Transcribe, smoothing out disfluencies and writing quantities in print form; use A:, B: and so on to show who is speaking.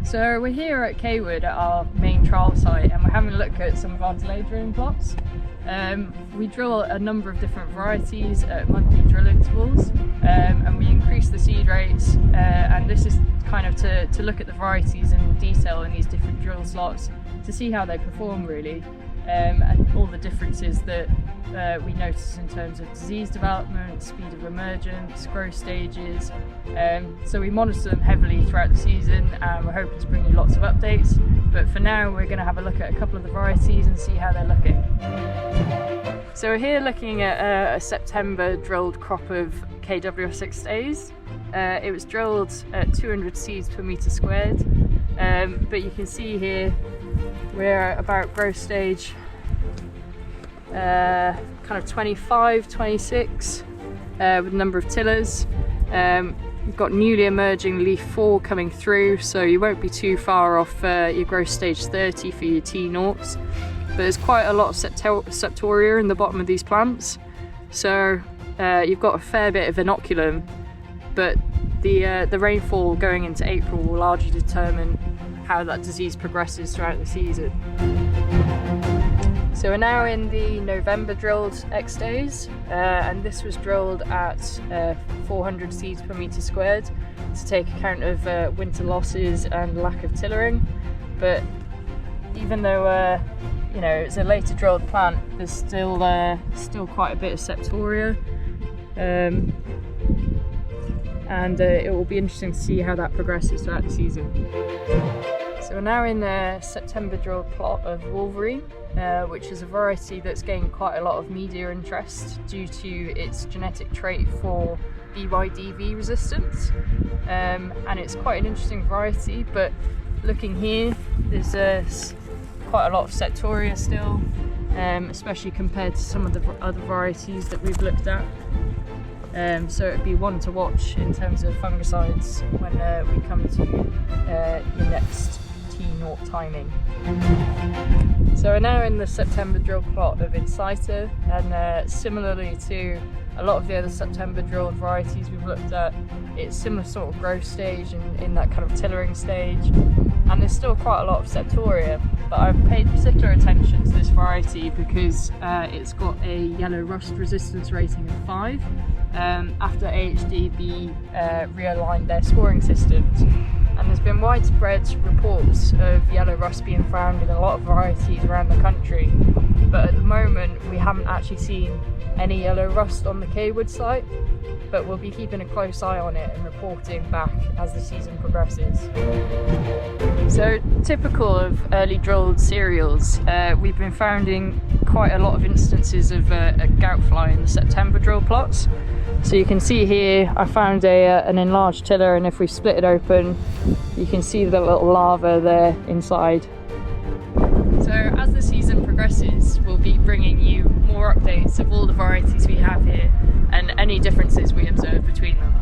A: So we're here at Cawood at our main trial site, and we're having a look at some of our delay drilling plots. We drill a number of different varieties at monthly drill intervals, and we increase the seed rates, and this is kind of to look at the varieties in detail in these different drill slots to see how they perform really, and all the differences that we notice in terms of disease development, speed of emergence, growth stages. So we monitor them heavily throughout the season, and we're hoping to bring you lots of updates. But for now, we're going to have a look at a couple of the varieties and see how they're looking. So we're here looking at a September drilled crop of KWS A's. It was drilled at 200 seeds per metre squared, but you can see here we're at about growth stage kind of 25, 26 with a number of tillers. You've got newly emerging leaf 4 coming through, so you won't be too far off your growth stage 30 for your T0s. But there's quite a lot of septoria in the bottom of these plants, so you've got a fair bit of inoculum, but the rainfall going into April will largely determine how that disease progresses throughout the season. So we're now in the November drilled X-Days, and this was drilled at 400 seeds per metre squared to take account of winter losses and lack of tillering. But even though you know, it's a later drilled plant, there's still quite a bit of septoria, and it will be interesting to see how that progresses throughout the season. So we're now in the September drilled plot of Wolverine, which is a variety that's gained quite a lot of media interest due to its genetic trait for BYDV resistance, and it's quite an interesting variety. But looking here, there's quite a lot of septoria still, especially compared to some of the other varieties that we've looked at. So it'd be one to watch in terms of fungicides when we come to your next T0 timing. So we're now in the September drill plot of Inciter, and similarly to a lot of the other September drilled varieties we've looked at, it's similar sort of growth stage and in that kind of tillering stage, and there's still quite a lot of septoria. But I've paid particular attention to this variety because it's got a yellow rust resistance rating of 5 after AHDB realigned their scoring systems. And there's been widespread reports of yellow rust being found in a lot of varieties around the country, but at the moment we haven't actually seen any yellow rust on the Cawood site, but we'll be keeping a close eye on it and reporting back as the season progresses. So typical of early drilled cereals, we've been finding quite a lot of instances of a gout fly in the September drill plots. So you can see here I found an enlarged tiller, and if we split it open you can see the little larva there inside. So as the season progresses, we'll be bringing you more updates of all the varieties we have here and any differences we observe between them.